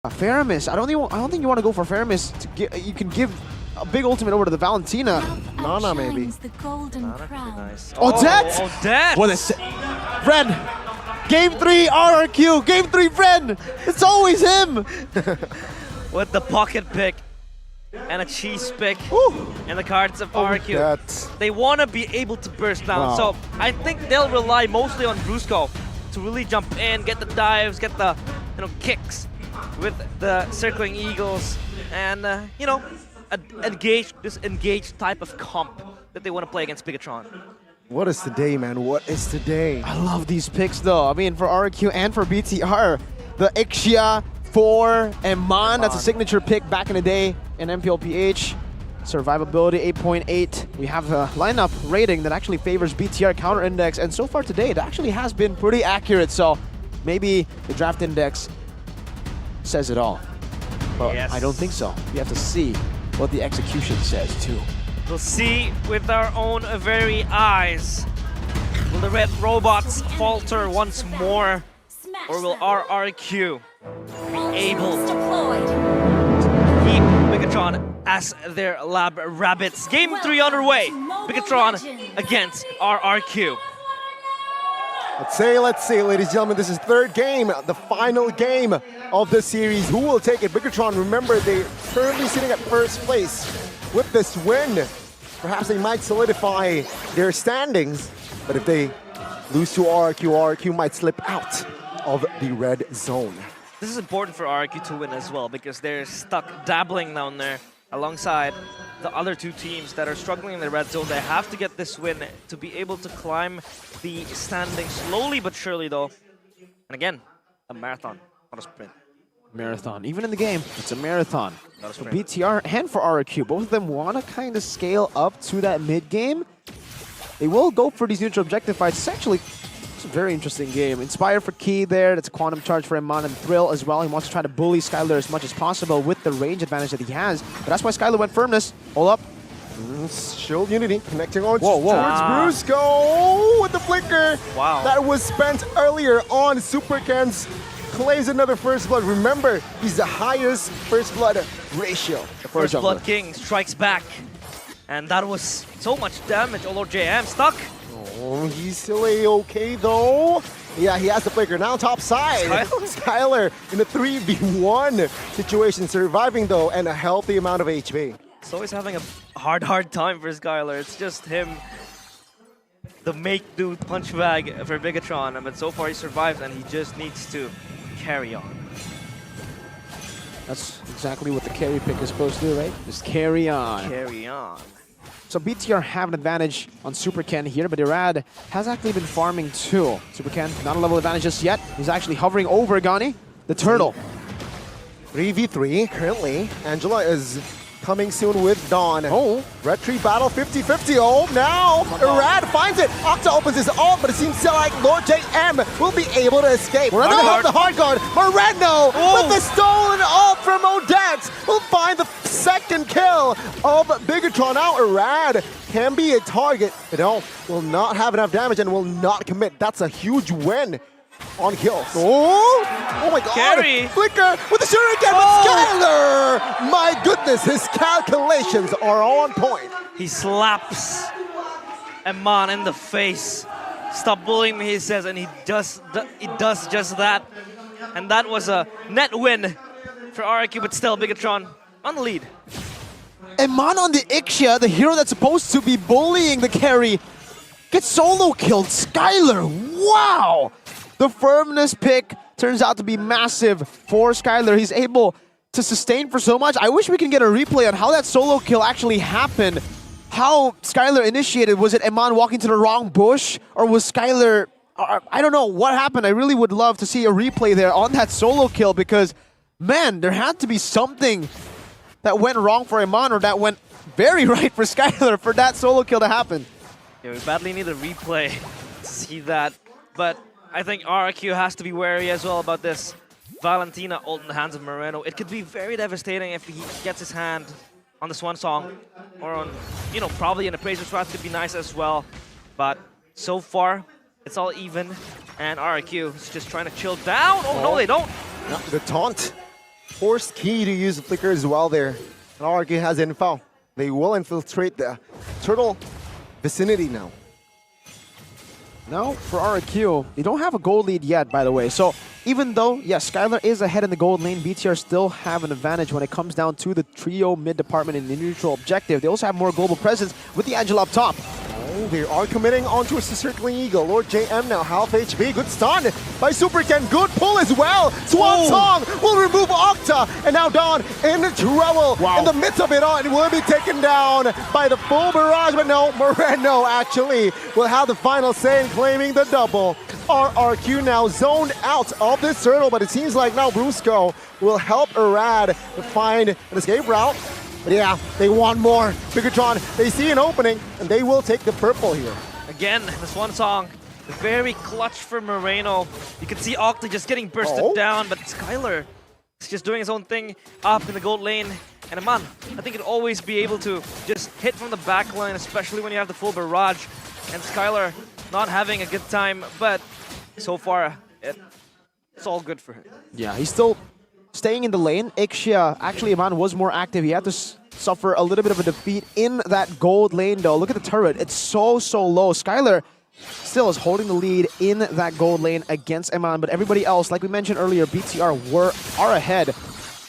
Faramis, I don't think you want to go for Faramis. You can give a big ultimate over to the Valentina. Nana maybe. The golden Nana could be crown. nice. Odette! Odette! What is it? Ren! Game 3 RRQ! Game 3 Ren! It's always him! With the pocket pick and a cheese pick Woo. in the cards of RRQ. Odette. They want to be able to burst down, Wow. so I think they'll rely mostly on Brusco to really jump in, get the dives, get the kicks with the circling eagles, and engage this engaged type of comp that they want to play against Bigetron. What is today, man? What is today? I love these picks though. I mean, for RRQ and for BTR, the Ixia for Eman, that's a signature pick back in the day in MPL PH. Survivability 8.8. We have a lineup rating that actually favors BTR counter index, and so far today it actually has been pretty accurate, so maybe the draft index says it all. But Yes. I don't think so. We have to see what the execution says too. We'll see with our own very eyes. Will the red robots falter once more, or will RRQ be able Deployed. to keep Bigetron as their lab rabbits? Game 3 underway. Bigetron against RRQ. Let's see, ladies and gentlemen, this is third game, the final game of the series. Who will take it? Bigetron, remember, they're currently sitting at first place. With this win, perhaps they might solidify their standings, but if they lose to RRQ, RRQ might slip out of the red zone. This is important for RRQ to win as well, because they're stuck dabbling down there alongside the other two teams that are struggling in the red zone. They have to get this win to be able to climb the standings slowly but surely though. And again, a marathon, not a sprint. Marathon. Even in the game, it's a marathon. Not a For sprint. BTR and for RRQ, both of them want to kind of scale up to that mid game. They will go for these neutral objective fights. It's actually a very interesting game. Inspire for Key there. That's a quantum charge for Eman, and Thrill as well. He wants to try to bully Skylar as much as possible with the range advantage that he has. But that's why Skylar went firmness. Hold up. Shield Unity connecting on Whoa, whoa. towards Brusco with the flicker. Wow. That was spent earlier on. Supercans claims another first blood. Remember, he's the highest first blood ratio. The First Blood King strikes back. And that was so much damage. Although JM stuck. Oh, he's still A-okay though. Yeah, he has the flicker. Now top side. Skylar in a 3v1 situation, surviving though, and a healthy amount of HP. So he's having a hard time for Skylar. It's just him, the make-do punch bag for Bigetron. But so far he survives, and he just needs to carry on. That's exactly what the carry pick is supposed to do, right? Just carry on. Carry on. So BTR have an advantage on Super Ken here, but Irad has actually been farming too. Super Ken, not a level advantage just yet. He's actually hovering over Gani, the turtle. 3v3 currently. Angela is coming soon with Dawn. Oh. Red Tree battle 50-50. Oh, now Irad finds it. Octa opens his ult, but it seems like Lord JM will be able to escape. Moreno have the hard guard. Moreno with the stolen ult from Odette will find the second kill of Bigetron. Now Irad can be a target, but will not have enough damage and will not commit. That's a huge win on kills. Oh my god! Carry. Flicker with the shuriken with Skylar! My goodness, his calculations are on point. He slaps Eman in the face. Stop bullying me, he says, and he does just that. And that was a net win for RRQ, but still Bigetron on the lead. Eman on the Ixia, the hero that's supposed to be bullying the carry, gets solo killed. Skylar, wow! The firmness pick turns out to be massive for Skylar. He's able to sustain for so much. I wish we can get a replay on how that solo kill actually happened. How Skylar initiated. Was it Eman walking to the wrong bush? Or was Skylar... I don't know what happened. I really would love to see a replay there on that solo kill because, man, there had to be something that went wrong for Eman or that went very right for Skylar for that solo kill to happen. Yeah, we badly need a replay to see that, but I think RRQ has to be wary as well about this Valentina ult in the hands of Moreno. It could be very devastating if he gets his hand on the Swan Song or on, probably an Appraiser Swat could be nice as well. But so far, it's all even, and RRQ is just trying to chill down. Oh, no, they don't. The taunt Forced Key to use the flicker as well there. And RRQ has info. They will infiltrate the turtle vicinity now. Now, for RRQ, they don't have a gold lead yet, by the way. So, even though, yes, Skylar is ahead in the gold lane, BTR still have an advantage when it comes down to the trio mid department in the neutral objective. They also have more global presence with the Angela up top. Oh, they are committing onto a circling eagle. Lord JM now half HP. Good stun by Super Ken. Good pull as well. Swan Song will remove Octa. And now Dawn in trouble. Wow. In the midst of it all, it will be taken down by the full barrage. But no, Moreno actually will have the final say in claiming the double. RRQ now zoned out of this turtle, but it seems like now Brusco will help Arad to find an escape route. But yeah, they want more. Bigetron, they see an opening, and they will take the purple here. Again, this one song, very clutch for Moreno. You can see Octa just getting bursted down, but Skylar is just doing his own thing up in the gold lane. And Aman, I think it'd always be able to just hit from the back line, especially when you have the full barrage. And Skylar not having a good time, but so far, it's all good for him. Yeah, he's still staying in the lane. Ixia, actually, Aman was more active. He had to suffer a little bit of a defeat in that gold lane, though. Look at the turret. It's so low. Skylar still is holding the lead in that gold lane against Aman, but everybody else, like we mentioned earlier, BTR are ahead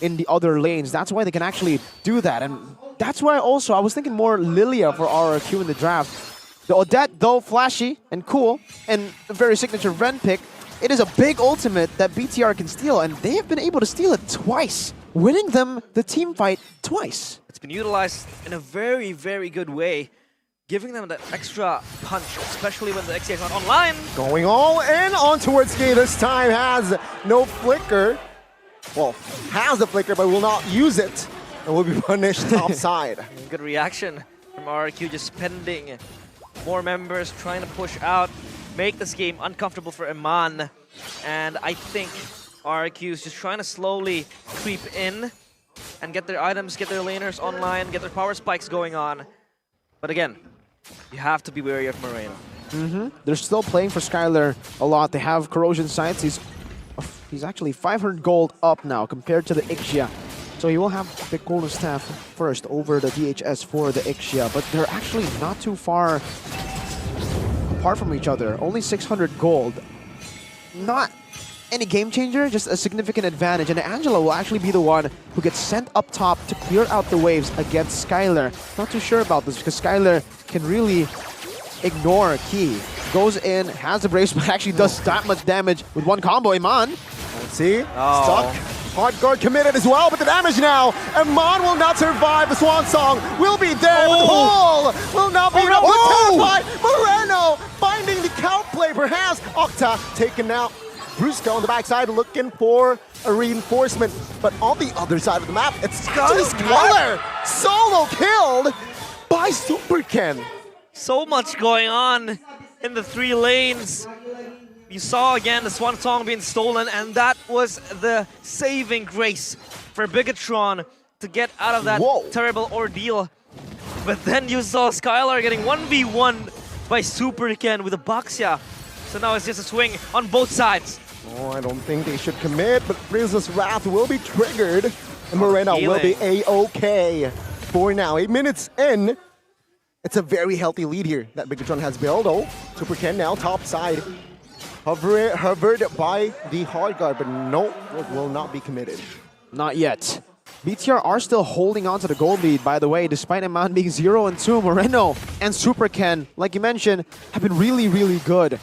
in the other lanes. That's why they can actually do that, and that's why also I was thinking more Lilia for RRQ in the draft. The Odette, though flashy and cool, and a very signature Ren pick, it is a big ultimate that BTR can steal, and they have been able to steal it twice, winning them the team fight twice. It's been utilized in a very, very good way, giving them that extra punch, especially when the XA is not online. Going all in on towards Key this time, has no flicker. Well, has the flicker, but will not use it, and will be punished topside. Good reaction from RRQ, just spending more members, trying to push out, make this game uncomfortable for Iman. And I think RRQ is just trying to slowly creep in and get their items, get their laners online, get their power spikes going on. But again, you have to be wary of Moreno. They're still playing for Skylar a lot. They have Corrosion Sights. He's actually 500 gold up now compared to the Ixia. So he will have the golden staff first over the DHS for the Ixia, but they're actually not too far apart from each other. Only 600 gold. Not any game changer, just a significant advantage. And Angela will actually be the one who gets sent up top to clear out the waves against Skylar. Not too sure about this because Skylar can really ignore Key. Goes in, has the brace, but actually does that much damage with one combo. Iman. Let's see. Stuck. Hard guard committed as well, but the damage now. Iman will not survive. The Swan Song will be there, but the pull will not be enough to terrify Moreno. Finding the count play, perhaps. Octa taken out. Brusco on the backside looking for a reinforcement. But on the other side of the map, it's Skylar. Solo killed by Super Ken. So much going on in the 3 lanes. You saw again the Swan Song being stolen, and that was the saving grace for Bigetron to get out of that terrible ordeal. But then you saw Skylar getting 1v1 by Super Ken with a Baxia. So now it's just a swing on both sides. Oh, I don't think they should commit, but Frizzle's Wrath will be triggered. And Moreno will be A-OK for now. 8 minutes in. It's a very healthy lead here that Bigetron has built. Oh, Super Ken now top side. Hovered by the hard guard, but no, it will not be committed. Not yet. BTR are still holding on to the gold lead, by the way, despite Iman being 0-2. Moreno and Super Ken, like you mentioned, have been really, really good.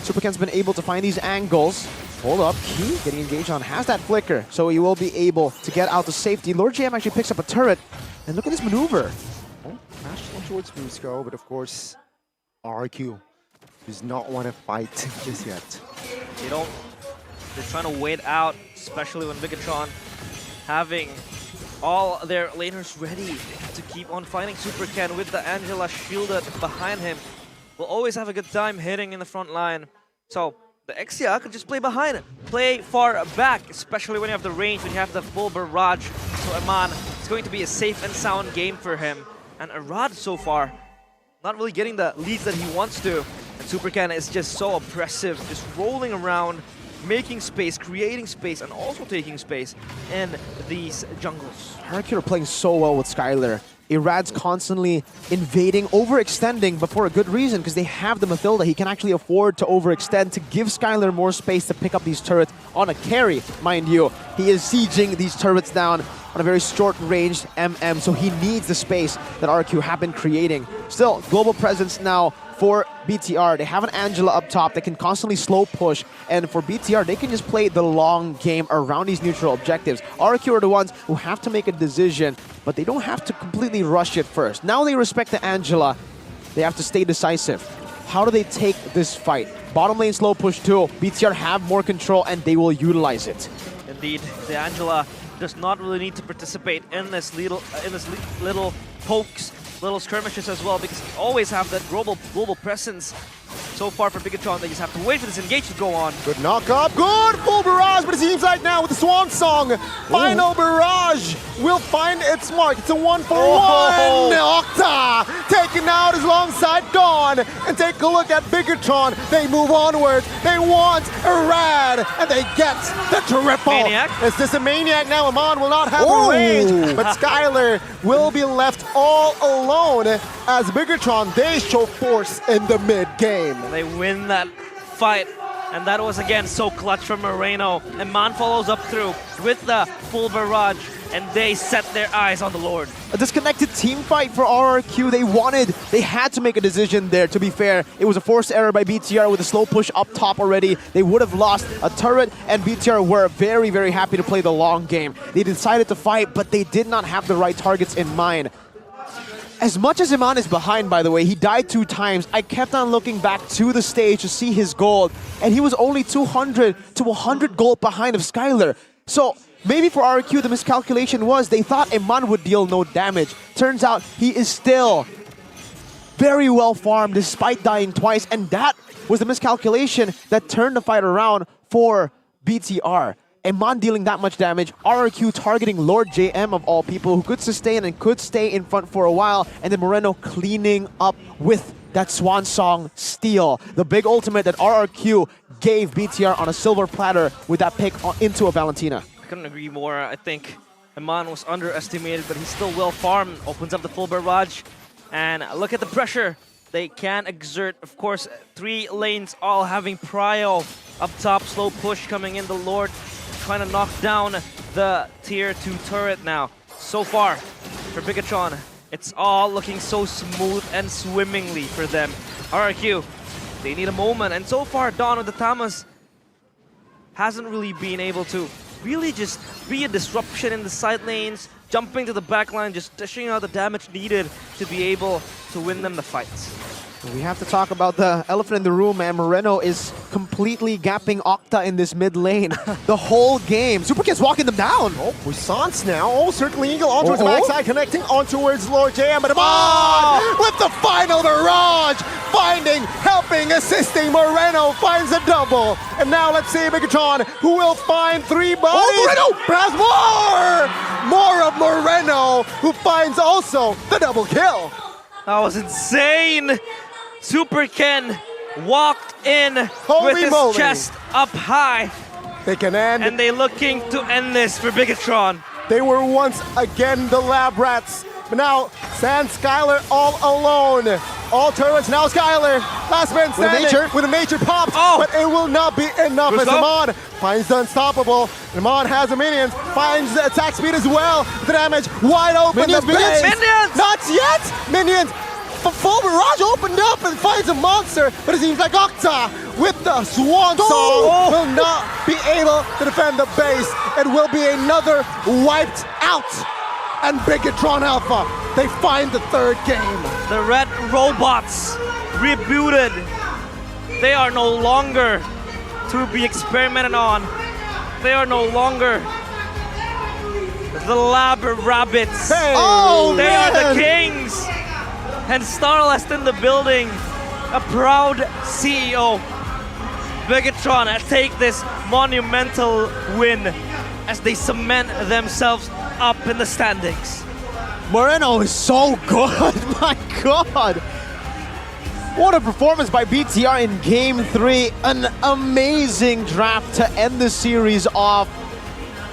Super Ken's been able to find these angles. Hold up, Key getting engaged on, has that flicker, so he will be able to get out to safety. Lord JM actually picks up a turret, and look at this maneuver. Oh, smash on towards Brusco, but of course, RRQ does not want to fight just yet. They're trying to wait out, especially when Bigetron having all their laners ready to keep on fighting Super Ken with the Angela shielded behind him. Will always have a good time hitting in the front line. So the Ixia could just play behind him, play far back, especially when you have the range, when you have the full barrage. So Iman, it's going to be a safe and sound game for him. And Arad so far, not really getting the leads that he wants to. And Super Ken is just so oppressive, just rolling around, making space, creating space, and also taking space in these jungles. RRQ are playing so well with Skylar. Irad's constantly invading, overextending, but for a good reason, because they have the Mathilda. He can actually afford to overextend to give Skylar more space to pick up these turrets on a carry, mind you. He is sieging these turrets down on a very short-ranged MM, so he needs the space that RRQ have been creating. Still, global presence now for BTR. They have an Angela up top that can constantly slow push, and for BTR, they can just play the long game around these neutral objectives. RRQ are the ones who have to make a decision, but they don't have to completely rush it first. Now they respect the Angela. They have to stay decisive. How do they take this fight? Bottom lane slow push too. BTR have more control, and they will utilize it. Indeed, the Angela does not really need to participate in this little pokes, little skirmishes as well, because you always have that global presence. So far for Bigetron, they just have to wait for this engage to go on. Good knock up, good full barrage, but it seems like now with the Swan Song, final barrage will find its mark. It's a 1-for-1. Octa taken out alongside Dawn, and take a look at Bigetron. They move onwards. They want a rad, and they get the triple. Maniac. Is this a maniac now? Amon will not have a range, but Skylar will be left all alone as Bigetron, they show force in the mid game. They win that fight, and that was again so clutch from Moreno. And Man follows up through with the full barrage, and they set their eyes on the Lord. A disconnected team fight for RRQ. They had to make a decision there, to be fair. It was a forced error by BTR with a slow push up top already. They would have lost a turret, and BTR were very, very happy to play the long game. They decided to fight, but they did not have the right targets in mind. As much as Iman is behind, by the way, he died 2 times. I kept on looking back to the stage to see his gold, and he was only 200 to 100 gold behind of Skylar. So maybe for RRQ, the miscalculation was they thought Iman would deal no damage. Turns out he is still very well farmed despite dying twice, and that was the miscalculation that turned the fight around for BTR. Iman dealing that much damage, RRQ targeting Lord JM of all people, who could sustain and could stay in front for a while, and then Moreno cleaning up with that Swan Song steal. The big ultimate that RRQ gave BTR on a silver platter with that pick into a Valentina. I couldn't agree more. I think Iman was underestimated, but he's still well farmed. Opens up the full barrage, and look at the pressure they can exert. Of course, 3 lanes all having prio up top, slow push coming in. The Lord trying to knock down the tier 2 turret now. So far for Bigetron, it's all looking so smooth and swimmingly for them. RRQ, they need a moment, and so far Dawn of the Tamas hasn't really been able to really just be a disruption in the side lanes, jumping to the back line, just dishing out the damage needed to be able to win them the fights. We have to talk about the elephant in the room, man. Moreno is completely gapping Octa in this mid lane the whole game. Superkid's walking them down. Oh, Puissance now. Oh, circling Eagle on towards the backside, connecting on towards Lord JM. But Amon with the final barrage, finding, helping, assisting. Moreno finds a double. And now let's see Bigetron, who will find 3 bodies. Oh, Moreno! Perhaps more! More of Moreno, who finds also the double kill. That was insane! Super Ken walked in with his moly. chest up high, They can end. and they looking to end this for Bigetron. They were once again the lab rats, but now Sand Skylar all alone. All turrets now Skylar. Last man standing with a major pop, but it will not be enough as Amon finds the unstoppable. Amon has the minions, finds the attack speed as well. The damage wide open. Minions, minions! Not yet! Minions! Full barrage opened up and finds a monster, but it seems like Octa with the Swan Song will not be able to defend the base. It will be another wiped out. And Bigetron Alpha, they find the 3rd game. The red robots rebooted. They are no longer to be experimented on. They are no longer the lab rabbits. Hey. They are the kings. And Starlest in the building, a proud CEO. Bigetron take this monumental win as they cement themselves up in the standings. Moreno is so good, my god. What a performance by BTR in Game 3. An amazing draft to end the series off.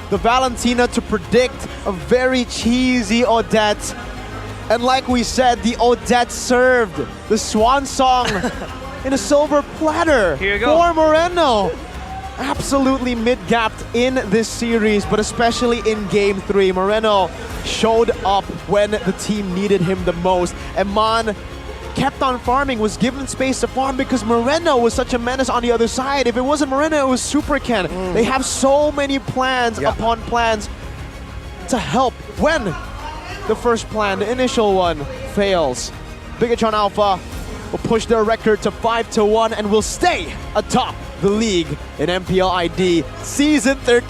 The Valentina to predict a very cheesy Odette. And like we said, the Odette served the swan song in a silver platter. Here you go. For Moreno. Absolutely mid-gapped in this series, but especially in Game 3. Moreno showed up when the team needed him the most. And Man kept on farming, was given space to farm because Moreno was such a menace on the other side. If it wasn't Moreno, it was Super Ken. They have so many plans upon plans to help when the first plan, the initial one, fails. Bigetron Alpha will push their record to 5-1 and will stay atop the league in MPL ID Season 13.